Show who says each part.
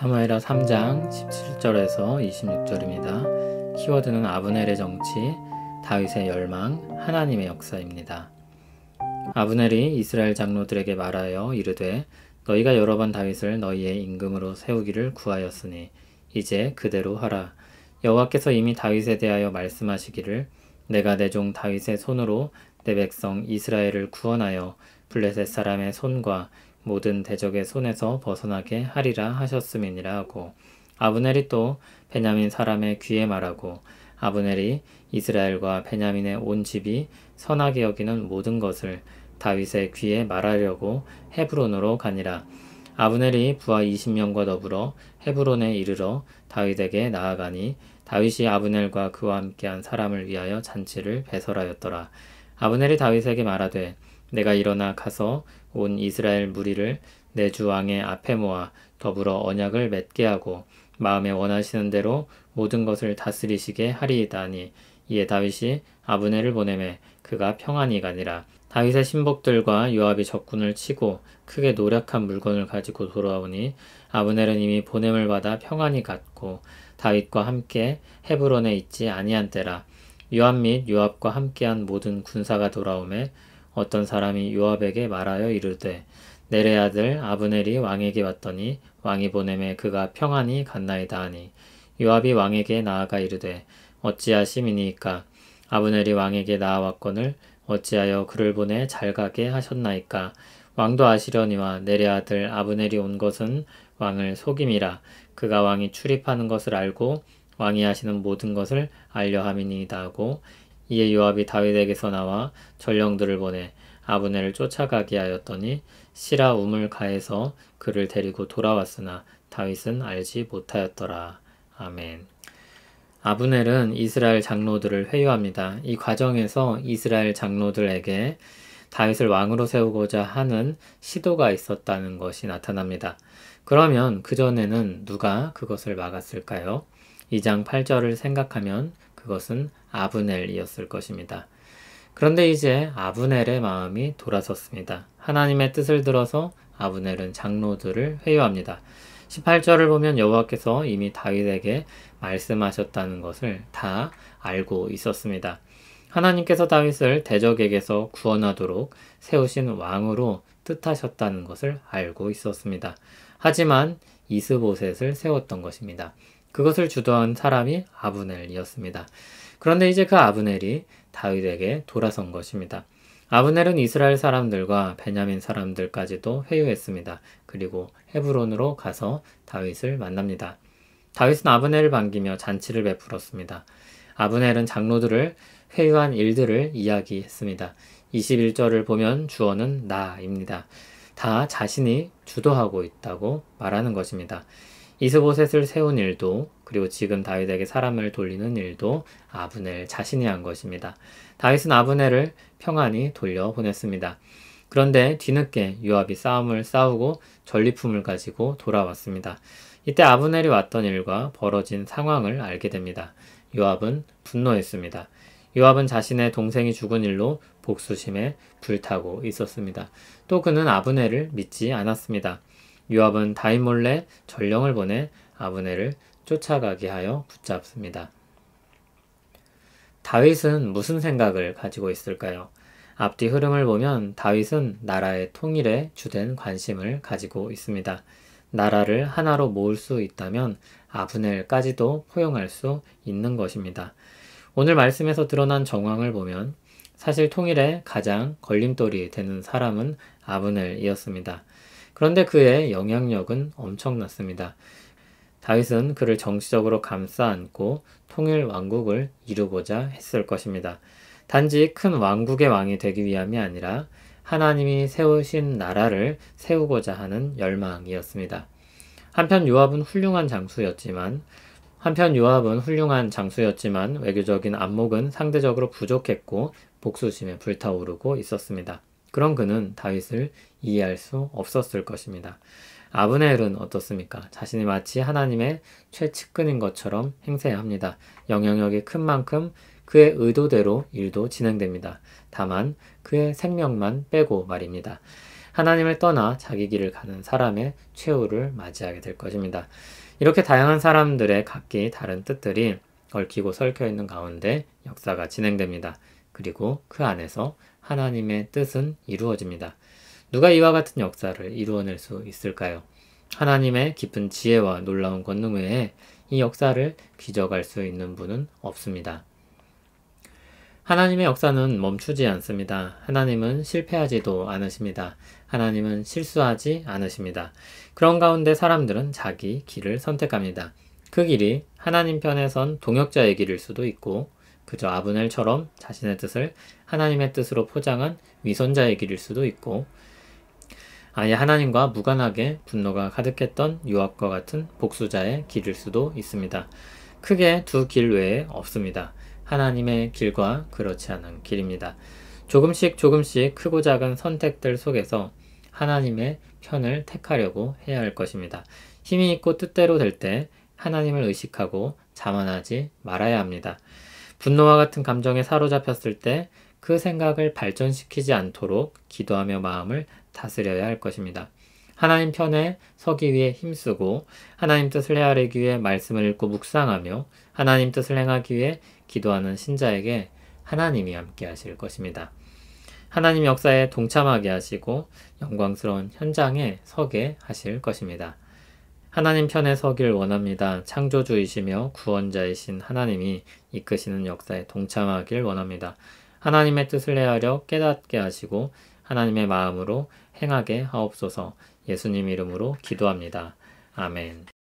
Speaker 1: 사무엘하 3장 17절에서 26절입니다. 키워드는 아브넬의 정치, 다윗의 열망, 하나님의 역사입니다. 아브넬이 이스라엘 장로들에게 말하여 이르되 너희가 여러 번 다윗을 너희의 임금으로 세우기를 구하였으니 이제 그대로 하라. 여호와께서 이미 다윗에 대하여 말씀하시기를 내가 내 종 다윗의 손으로 내 백성 이스라엘을 구원하여 블레셋 사람의 손과 모든 대적의 손에서 벗어나게 하리라 하셨음이니라 하고, 아브넬이 또 베냐민 사람의 귀에 말하고, 아브넬이 이스라엘과 베냐민의 온 집이 선하게 여기는 모든 것을 다윗의 귀에 말하려고 헤브론으로 가니라. 아브넬이 부하 20명과 더불어 헤브론에 이르러 다윗에게 나아가니 다윗이 아브넬과 그와 함께한 사람을 위하여 잔치를 배설하였더라. 아브넬이 다윗에게 말하되 내가 일어나 가서 온 이스라엘 무리를 내 주 왕의 앞에 모아 더불어 언약을 맺게 하고 마음에 원하시는 대로 모든 것을 다스리시게 하리이다 하니, 이에 다윗이 아브넬을 보내매 그가 평안히 가니라. 다윗의 신복들과 요압이 적군을 치고 크게 노력한 물건을 가지고 돌아오니 아브넬은 이미 보냄을 받아 평안히 갔고 다윗과 함께 헤브론에 있지 아니한 때라. 요압 및 요압과 함께한 모든 군사가 돌아오매 어떤 사람이 요압에게 말하여 이르되 넬의 아들 아브넬이 왕에게 왔더니 왕이 보내매 그가 평안히 갔나이다 하니, 요압이 왕에게 나아가 이르되 어찌하심이니이까? 아브넬이 왕에게 나아왔거늘 어찌하여 그를 보내 잘 가게 하셨나이까? 왕도 아시려니와 넬의 아들 아브넬이 온 것은 왕을 속임이라. 그가 왕이 출입하는 것을 알고 왕이 하시는 모든 것을 알려 함이니이다 하고, 이에 요압이 다윗에게서 나와 전령들을 보내 아브넬을 쫓아가게 하였더니 시라 우물가에서 그를 데리고 돌아왔으나 다윗은 알지 못하였더라. 아멘. 아브넬은 이스라엘 장로들을 회유합니다. 이 과정에서 이스라엘 장로들에게 다윗을 왕으로 세우고자 하는 시도가 있었다는 것이 나타납니다. 그러면 그전에는 누가 그것을 막았을까요? 2장 8절을 생각하면 그것은 아브넬이었을 것입니다. 그런데 이제 아브넬의 마음이 돌아섰습니다. 하나님의 뜻을 들어서 아브넬은 장로들을 회유합니다. 18절을 보면 여호와께서 이미 다윗에게 말씀하셨다는 것을 다 알고 있었습니다. 하나님께서 다윗을 대적에게서 구원하도록 세우신 왕으로 뜻하셨다는 것을 알고 있었습니다. 하지만 이스보셋을 세웠던 것입니다. 그것을 주도한 사람이 아브넬이었습니다. 그런데 이제 그 아브넬이 다윗에게 돌아선 것입니다. 아브넬은 이스라엘 사람들과 베냐민 사람들까지도 회유했습니다. 그리고 헤브론으로 가서 다윗을 만납니다. 다윗은 아브넬을 반기며 잔치를 베풀었습니다. 아브넬은 장로들을 회유한 일들을 이야기했습니다. 21절을 보면 주어는 나입니다. 다 자신이 주도하고 있다고 말하는 것입니다. 이스보셋을 세운 일도, 그리고 지금 다윗에게 사람을 돌리는 일도 아브넬 자신이 한 것입니다. 다윗은 아브넬을 평안히 돌려보냈습니다. 그런데 뒤늦게 요압이 싸움을 싸우고 전리품을 가지고 돌아왔습니다. 이때 아브넬이 왔던 일과 벌어진 상황을 알게 됩니다. 요압은 분노했습니다. 요압은 자신의 동생이 죽은 일로 복수심에 불타고 있었습니다. 또 그는 아브넬을 믿지 않았습니다. 요압은 다윗 몰래 전령을 보내 아브넬을 쫓아가게 하여 붙잡습니다. 다윗은 무슨 생각을 가지고 있을까요? 앞뒤 흐름을 보면 다윗은 나라의 통일에 주된 관심을 가지고 있습니다. 나라를 하나로 모을 수 있다면 아브넬까지도 포용할 수 있는 것입니다. 오늘 말씀에서 드러난 정황을 보면 사실 통일에 가장 걸림돌이 되는 사람은 아브넬이었습니다. 그런데 그의 영향력은 엄청났습니다. 다윗은 그를 정치적으로 감싸 안고 통일 왕국을 이루고자 했을 것입니다. 단지 큰 왕국의 왕이 되기 위함이 아니라 하나님이 세우신 나라를 세우고자 하는 열망이었습니다. 한편 요압은 훌륭한 장수였지만 외교적인 안목은 상대적으로 부족했고 복수심에 불타오르고 있었습니다. 그런 그는 다윗을 이해할 수 없었을 것입니다. 아브넬은 어떻습니까? 자신이 마치 하나님의 최측근인 것처럼 행세합니다. 영향력이 큰 만큼 그의 의도대로 일도 진행됩니다. 다만 그의 생명만 빼고 말입니다. 하나님을 떠나 자기 길을 가는 사람의 최후를 맞이하게 될 것입니다. 이렇게 다양한 사람들의 각기 다른 뜻들이 얽히고 설켜 있는 가운데 역사가 진행됩니다. 그리고 그 안에서 하나님의 뜻은 이루어집니다. 누가 이와 같은 역사를 이루어낼 수 있을까요? 하나님의 깊은 지혜와 놀라운 권능 외에 이 역사를 기적할 수 있는 분은 없습니다. 하나님의 역사는 멈추지 않습니다. 하나님은 실패하지도 않으십니다. 하나님은 실수하지 않으십니다. 그런 가운데 사람들은 자기 길을 선택합니다. 그 길이 하나님 편에 선 동역자의 길일 수도 있고 그저 아브넬처럼 자신의 뜻을 하나님의 뜻으로 포장한 위선자의 길일 수도 있고 아예 하나님과 무관하게 분노가 가득했던 요압과 같은 복수자의 길일 수도 있습니다. 크게 두 길 외에 없습니다. 하나님의 길과 그렇지 않은 길입니다. 조금씩 크고 작은 선택들 속에서 하나님의 편을 택하려고 해야 할 것입니다. 힘이 있고 뜻대로 될 때 하나님을 의식하고 자만하지 말아야 합니다. 분노와 같은 감정에 사로잡혔을 때 그 생각을 발전시키지 않도록 기도하며 마음을 다스려야 할 것입니다. 하나님 편에 서기 위해 힘쓰고 하나님 뜻을 헤아리기 위해 말씀을 읽고 묵상하며 하나님 뜻을 행하기 위해 기도하는 신자에게 하나님이 함께 하실 것입니다. 하나님 역사에 동참하게 하시고 영광스러운 현장에 서게 하실 것입니다. 하나님 편에 서길 원합니다. 창조주이시며 구원자이신 하나님이 이끄시는 역사에 동참하길 원합니다. 하나님의 뜻을 헤아려 깨닫게 하시고 하나님의 마음으로 행하게 하옵소서. 예수님 이름으로 기도합니다. 아멘.